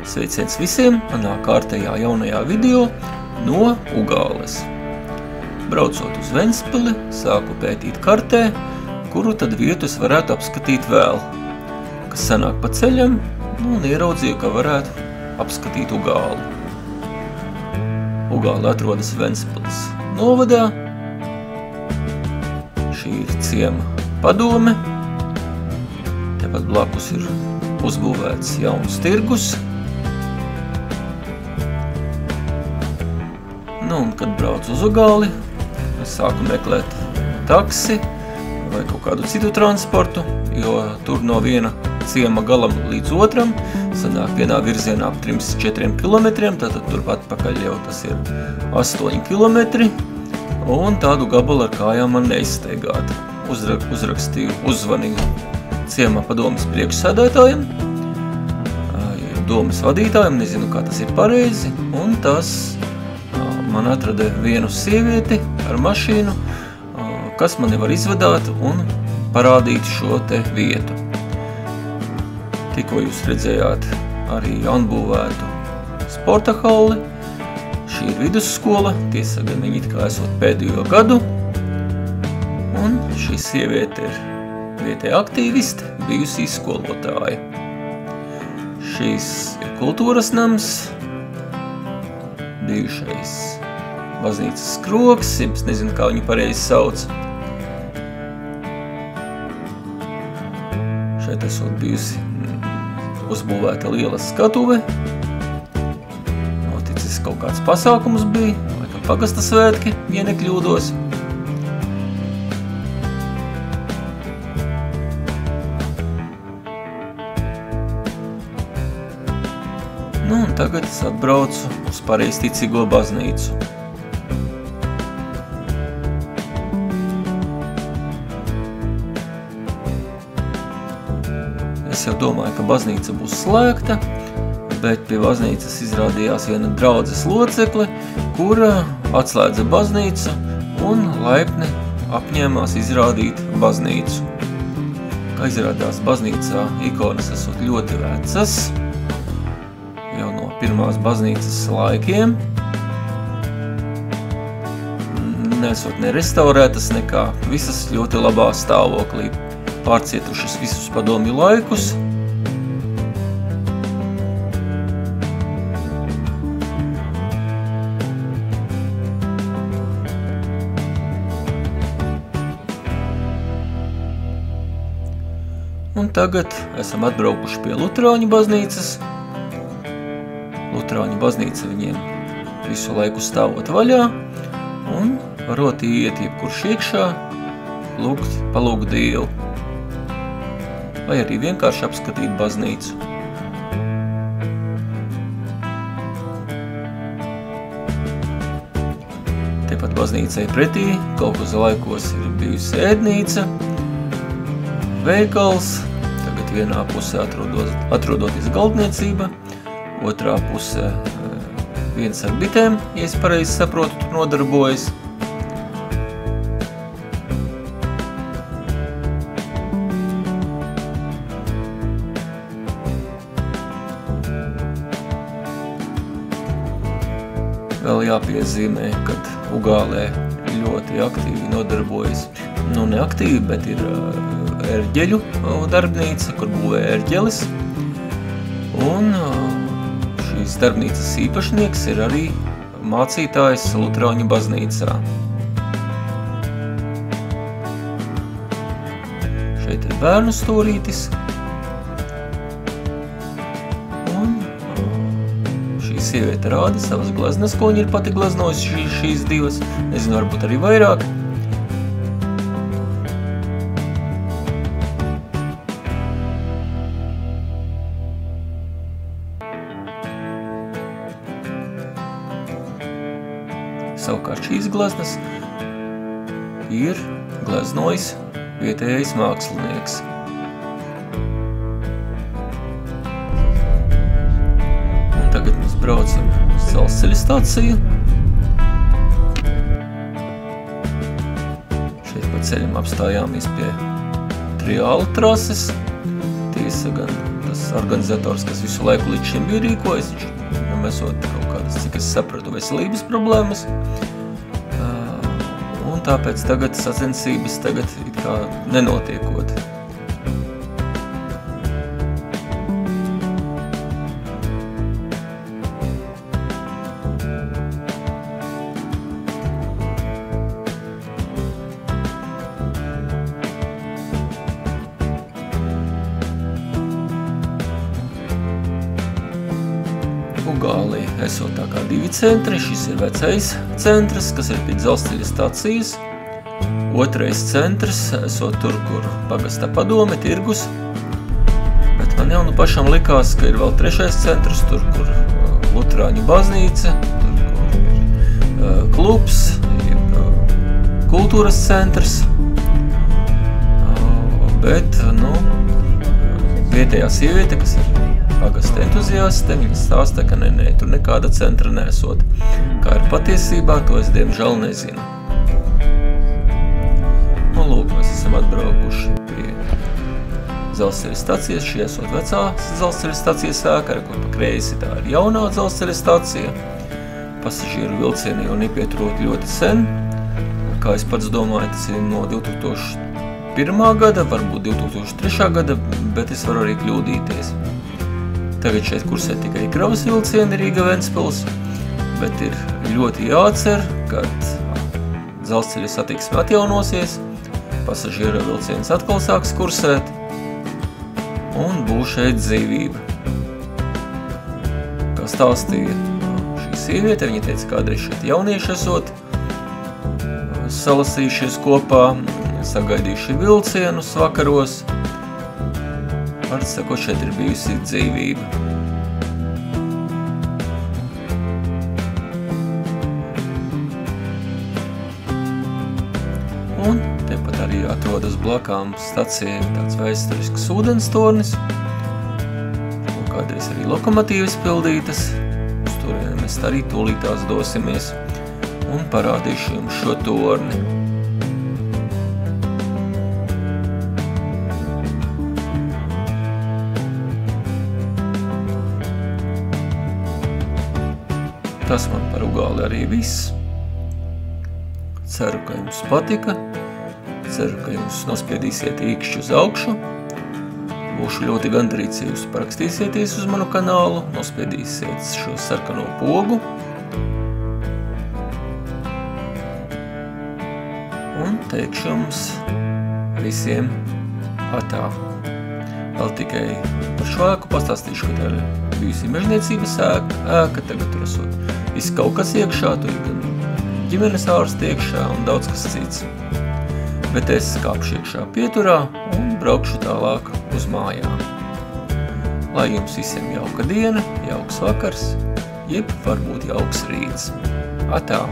Sveiciens visiem manā kārtējā jaunajā video no Ugāles. Braucot uz Ventspili, sāku pētīt kartē, kuru tad vietu es varētu apskatīt vēl. Kas sanāk pa ceļam, un ieraudzīju, ka varētu apskatīt Ugāli. Ugāle atrodas Ventspiles novadā. Šī ir ciema padome. Tepat blakus ir uzbūvēts jauns tirgus. Un kad braucu uz Ugāli, es sāku meklēt taksi vai kaut kādu citu transportu, jo tur no viena ciema galam līdz otram sanāk vienā virzienā ap 3-4 kilometriem, tātad turpat pakaļ jau tas ir 8 kilometri, un tādu gabalu ar kājām man neizsteigāt. Uzzvanīju ciemā padomes priekšsēdētājiem, domes vadītājiem, nezinu, kā tas ir pareizi, un tas man atrada vienu sievieti ar mašīnu, kas mani var izvadāt un parādīt šo te vietu. Tikko jūs redzējāt arī jaunbūvētu sporta halli. Šī ir vidusskola, tiesa gan viņi it kā esot pēdējo gadu. Un šī sieviete ir vietēja aktīviste, bijusi skolotāja. Šīs ir kultūras nams, bijušais baznīcas skrogs, es nezinu, kā viņu pareizi sauc. Šeit esot bijusi uzbūvēta liela skatuve. Noticis kaut kāds pasākums bija, laikam pagasta svētki, ja nekļūdos. Un tagad es atbraucu uz pareizticīgo baznīcu. Es jau domāju, ka baznīca būs slēgta, bet pie baznīcas izrādījās viena draudzes locekle, kura atslēdza baznīcu un laipni apņēmās izrādīt baznīcu. Kā izrādās, baznīcā ikonas esot ļoti vecas, jau no pirmās baznīcas laikiem. Nesot nerestaurētas nekā, visas ļoti labā stāvoklī, pārcietušas visus padomju laikus. Un tagad esam atbraukuši pie Luterāņu baznīcas. Luterāņu baznīca viņiem visu laiku stāvot vaļā un varot iet jebkurš iekšā, palūgt Dievu. Vai arī vienkārši apskatīt baznīcu. Tepat baznīcai pretī kaut uz laikos ir bijusi ēdnīca, veikals, tagad vienā pusē atrodoties galdniecība, otrā pusē viens ar bitēm, ja es pareizi saprotu, tur nodarbojas. Vēl jāpiezīmē, kad Ugālē ļoti aktīvi nodarbojas, ne aktīvi, bet ir ērģeļu darbnīca, kur būvē ērģelis. Un šīs darbnīcas īpašnieks ir arī mācītājs Luterāņu baznīcā. Šeit ir bērnu stūrītis. Sieviete rāda savas gleznas, ko viņa ir pati gleznojusi šīs divas. Nezinu, varbūt arī vairāk. Savukārt šīs gleznas ir gleznojis vietējais mākslinieks. Tagad mēs braucam uz dzelzceļa staciju. Šeit pa ceļam apstājāmies pie triāla trases. Tiesa gan tas organizators, kas visu laiku līdz šim bija rīkojis, viņš esot kaut kādas, cik es sapratu, veselības problēmas. Un tāpēc tagad sacensības tagad it kā nenotiekot. Ugālī esot tā kā 2 centri, šis ir vecais centrs, kas ir pie dzelzceļa stacijas. Otrais centrs esot tur, kur pagasta padome, tirgus. Bet man jau nu pašam likās, ka ir vēl 3. centrs, tur, kur Luterāņu baznīca, tur, kur klubs, kultūras centrs. Bet, nu, vietējā sieviete, kas ir pagasta entuziaste, viņa stāsta, ka nē, tur nekāda centra nesot. Kā ir patiesībā, to es diemžēl nezinu. Un lūk, mēs esam atbraukuši pie dzelzceļa stacijas. Šī esot vecās dzelzceļa stacijas ēka, kur pa kreisi tā ir jaunā dzelzceļa stacija. Pasažieru vilcieni jau nepieturot ļoti sen. Kā es pats domāju, tas ir no 2001. gada, varbūt 2003. gada, bet es varu arī kļūdīties. Tagad šeit kursē tikai kravas vilcieni Rīga-Ventspils, bet ir ļoti jācer, kad dzelzceļa satiksme atjaunosies, pasažiera vilciens atkal sāks kursēt un būs šeit dzīvība. Kā stāstīja šī sieviete, viņa teica, kādreiz šeit jaunieši esot salasījušies kopā, sagaidījuši vilcienus vakaros. Vārds sakot, šeit ir bijusi dzīvība. Un tepat arī atrodas blakām stacijai tāds vēsturisks ūdenstornis, un kādreiz arī lokomotīvas pildītas. Uz turieni mēs arī tūlītās dosimies un parādīšu jums šo torni. Tas man par Ugāli arī viss. Ceru, ka jums patika. Ceru, ka jūs nospiedīsiet īkšķi uz augšu. Būšu ļoti gandarīts, ja jūs parakstīsieties uz manu kanālu, nospiedīsiet šo sarkano pogu. Un teikšu jums visiem atā. Vēl tikai par šo ēku pastāstīšu, ka tā ir bijusi mežniecības ēka, tagad tur esot viss kaut kas iekšā, tur ir gan ģimenes ārsti iekšā un daudz kas cits. Bet es kāpšu iekšā pieturā un braukšu tālāk uz mājām. Lai jums visiem jauka diena, jauks vakars, jeb varbūt jauks rīts. Atā!